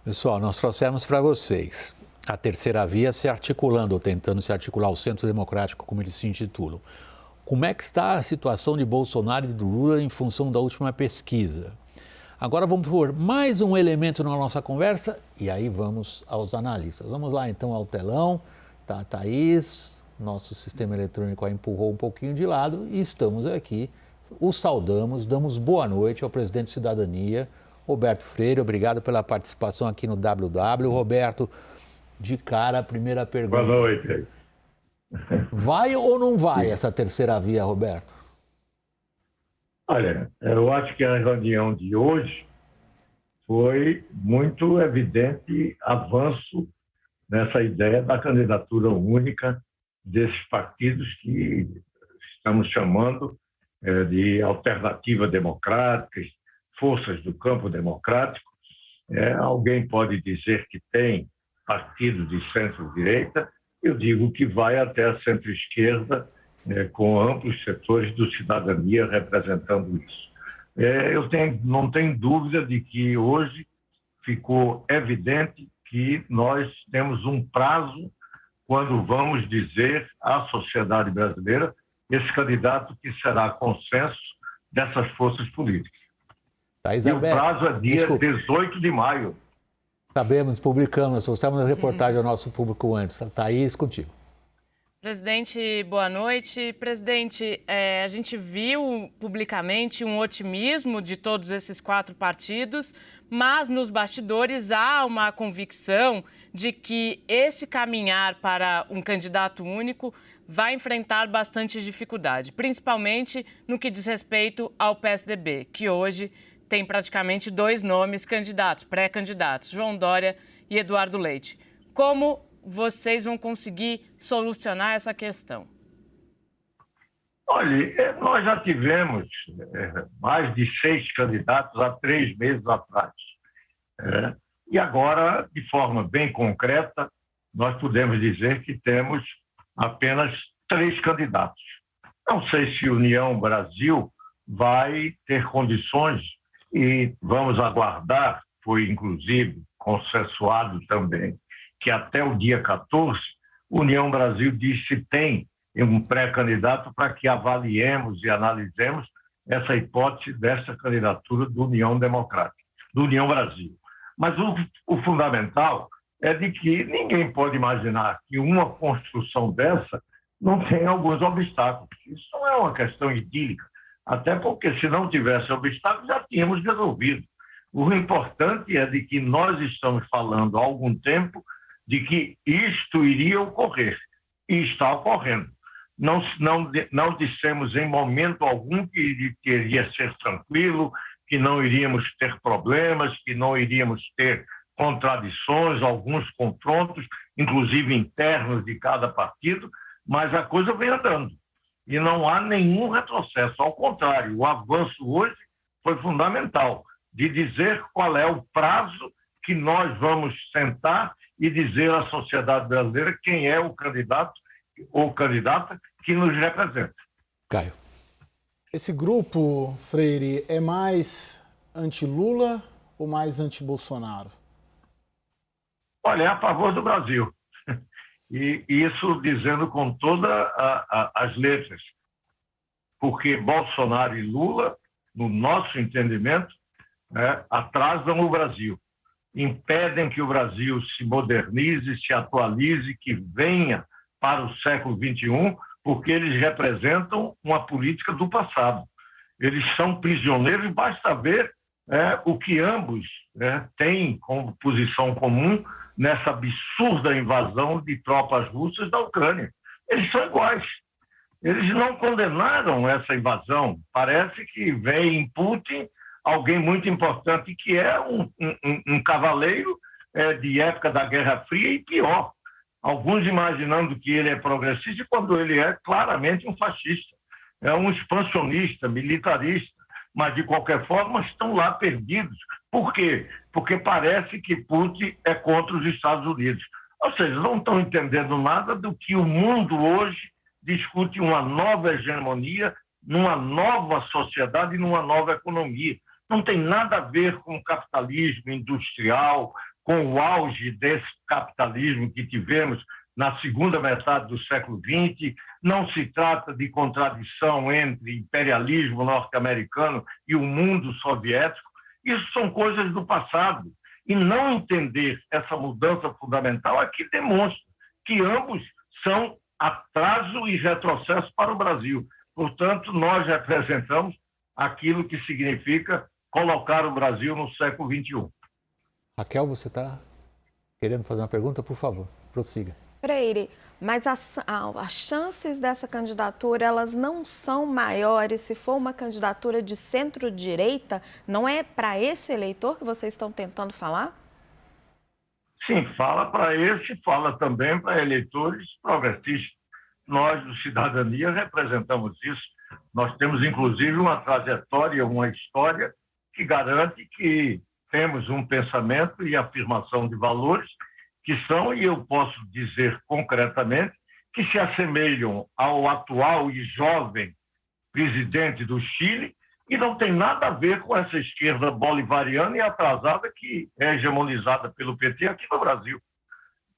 Pessoal, nós trouxemos para vocês a terceira via se articulando, ou tentando se articular, o Centro Democrático, como eles se intitulam. Como é que está a situação de Bolsonaro e do Lula em função da última pesquisa? Agora vamos pôr mais um elemento na nossa conversa e aí vamos aos analistas. Vamos lá então ao telão. Tá a Thaís, nosso sistema eletrônico a empurrou um pouquinho de lado e estamos aqui. O saudamos, damos boa noite ao presidente de Cidadania, Roberto Freire. Obrigado pela participação aqui no WW. Roberto, de cara, a primeira pergunta. Boa noite. Vai ou não vai essa terceira via, Roberto? Olha, eu acho que a reunião de hoje foi muito evidente avanço nessa ideia da candidatura única desses partidos que estamos chamando de alternativa democrática, forças do campo democrático. Alguém pode dizer que tem partido de centro-direita, eu digo que vai até a centro-esquerda, com amplos setores do cidadania representando isso. Não tenho dúvida de que hoje ficou evidente que nós temos um prazo quando vamos dizer à sociedade brasileira esse candidato que será consenso dessas forças políticas. E o prazo é dia 18 de maio. Sabemos, publicamos, trouxemos a reportagem ao nosso público antes. Thaís, contigo. Presidente, boa noite. Presidente, a gente viu publicamente um otimismo de todos esses 4 partidos, mas nos bastidores há uma convicção de que esse caminhar para um candidato único vai enfrentar bastante dificuldade, principalmente no que diz respeito ao PSDB, que hoje tem praticamente 2 nomes candidatos, pré-candidatos, João Dória e Eduardo Leite. Como vocês vão conseguir solucionar essa questão? Olha, nós já tivemos mais de 6 candidatos há 3 meses atrás. E agora, de forma bem concreta, nós podemos dizer que temos apenas 3 candidatos. Não sei se União Brasil vai ter condições e vamos aguardar, foi inclusive consensuado também, que até o dia 14, União Brasil diz se tem um pré-candidato para que avaliemos e analisemos essa hipótese dessa candidatura do União Democrática, do União Brasil. Mas o fundamental é de que ninguém pode imaginar que uma construção dessa não tem alguns obstáculos. Isso não é uma questão idílica, até porque se não tivesse obstáculos já tínhamos resolvido. O importante é de que nós estamos falando há algum tempo de que isto iria ocorrer, e está ocorrendo. Não dissemos em momento algum que iria ser tranquilo, que não iríamos ter problemas, que não iríamos ter contradições, alguns confrontos, inclusive internos de cada partido, mas a coisa vem andando. E não há nenhum retrocesso, ao contrário, o avanço hoje foi fundamental, de dizer qual é o prazo que nós vamos sentar e dizer à sociedade brasileira quem é o candidato ou candidata que nos representa. Caio. Esse grupo, Freire, é mais anti-Lula ou mais anti-Bolsonaro? Olha, é a favor do Brasil. E isso dizendo com todas as letras. Porque Bolsonaro e Lula, no nosso entendimento, atrasam o Brasil. Impedem que o Brasil se modernize, se atualize, que venha para o século XXI, porque eles representam uma política do passado. Eles são prisioneiros, basta ver o que ambos têm como posição comum nessa absurda invasão de tropas russas da Ucrânia. Eles são iguais. Eles não condenaram essa invasão. Parece que vem em Putin alguém muito importante que é um cavaleiro de época da Guerra Fria e pior. Alguns imaginando que ele é progressista quando ele é claramente um fascista. É um expansionista, militarista, mas de qualquer forma estão lá perdidos. Por quê? Porque parece que Putin é contra os Estados Unidos. Ou seja, não estão entendendo nada do que o mundo hoje discute uma nova hegemonia, numa nova sociedade e numa nova economia. Não tem nada a ver com o capitalismo industrial, com o auge desse capitalismo que tivemos na segunda metade do século XX. Não se trata de contradição entre imperialismo norte-americano e o mundo soviético. Isso são coisas do passado. E não entender essa mudança fundamental é que demonstra que ambos são atraso e retrocesso para o Brasil. Portanto, nós representamos aquilo que significa colocar o Brasil no século XXI. Raquel, você está querendo fazer uma pergunta? Por favor, prossiga. Freire, mas as chances dessa candidatura, elas não são maiores se for uma candidatura de centro-direita? Não é para esse eleitor que vocês estão tentando falar? Sim, fala para esse, fala também para eleitores progressistas. Nós, do Cidadania, representamos isso. Nós temos, inclusive, uma trajetória, uma história que garante que temos um pensamento e afirmação de valores que são, e eu posso dizer concretamente, que se assemelham ao atual e jovem presidente do Chile e não tem nada a ver com essa esquerda bolivariana e atrasada que é hegemonizada pelo PT aqui no Brasil.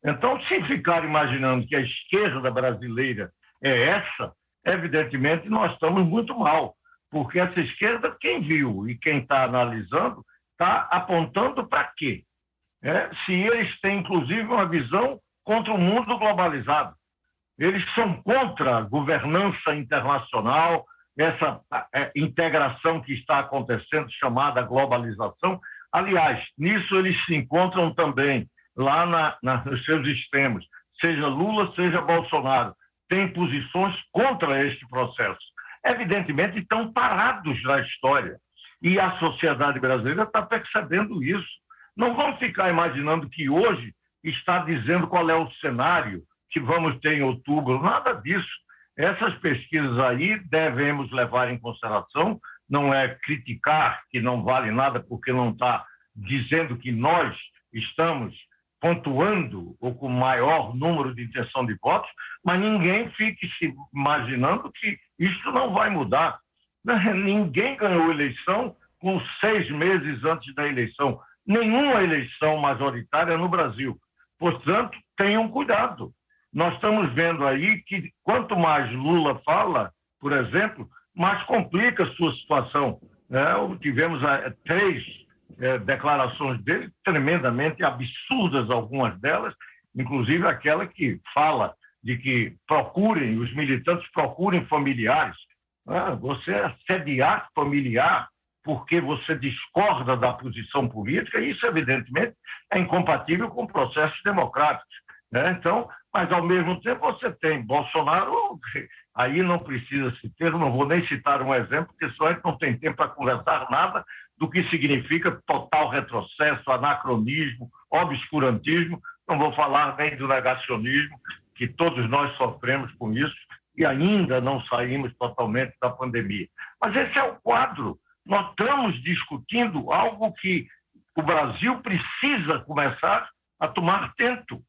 Então, se ficar imaginando que a esquerda brasileira é essa, evidentemente nós estamos muito mal, porque essa esquerda, quem viu e quem está analisando, está apontando para quê? Se eles têm, inclusive, uma visão contra o mundo globalizado. Eles são contra a governança internacional, essa integração que está acontecendo, chamada globalização. Aliás, nisso eles se encontram também lá nos seus extremos, seja Lula, seja Bolsonaro, têm posições contra este processo. Evidentemente, estão parados na história. E a sociedade brasileira está percebendo isso. Não vamos ficar imaginando que hoje está dizendo qual é o cenário que vamos ter em outubro. Nada disso. Essas pesquisas aí devemos levar em consideração. Não é criticar que não vale nada porque não está dizendo que nós estamos pontuando ou com maior número de intenção de votos, mas ninguém fique se imaginando que isso não vai mudar. Ninguém ganhou eleição com 6 meses antes da eleição. Nenhuma eleição majoritária no Brasil. Portanto, tenham cuidado. Nós estamos vendo aí que quanto mais Lula fala, por exemplo, mais complica a sua situação. Tivemos 3 declarações dele tremendamente absurdas, algumas delas, inclusive aquela que fala de que os militantes procurem familiares. Você assediar familiar porque você discorda da posição política, isso, evidentemente, é incompatível com processos democráticos. Então, mas, ao mesmo tempo, você tem Bolsonaro, aí não precisa se ter, não vou nem citar um exemplo, porque só a gente não tem tempo para conversar nada do que significa total retrocesso, anacronismo, obscurantismo, não vou falar nem do negacionismo, que todos nós sofremos com isso e ainda não saímos totalmente da pandemia. Mas esse é o quadro. Nós estamos discutindo algo que o Brasil precisa começar a tomar tento.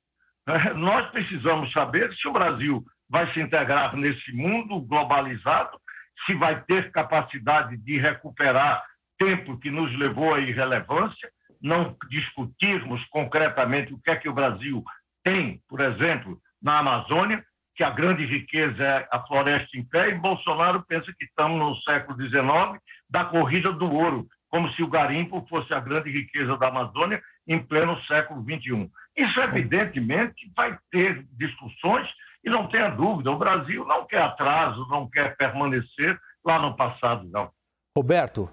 Nós precisamos saber se o Brasil vai se integrar nesse mundo globalizado, se vai ter capacidade de recuperar tempo que nos levou à irrelevância, não discutirmos concretamente o que é que o Brasil tem, por exemplo, na Amazônia, que a grande riqueza é a floresta em pé, e Bolsonaro pensa que estamos no século XIX, da corrida do ouro, como se o garimpo fosse a grande riqueza da Amazônia em pleno século XXI. Isso, evidentemente, vai ter discussões e não tenha dúvida, o Brasil não quer atraso, não quer permanecer lá no passado, não. Roberto,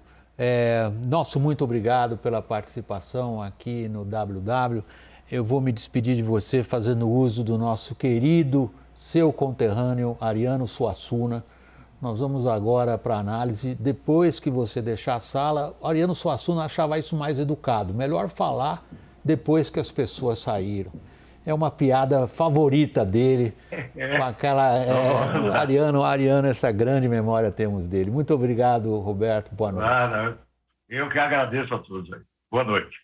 nosso muito obrigado pela participação aqui no WW. Eu vou me despedir de você fazendo uso do nosso querido, seu conterrâneo Ariano Suassuna. Nós vamos agora para a análise. Depois que você deixar a sala, o Ariano Suassuna achava isso mais educado. Melhor falar depois que as pessoas saíram. É uma piada favorita dele, com aquela... Ariano, essa grande memória temos dele. Muito obrigado, Roberto. Boa noite. Eu que agradeço a todos aí. Boa noite.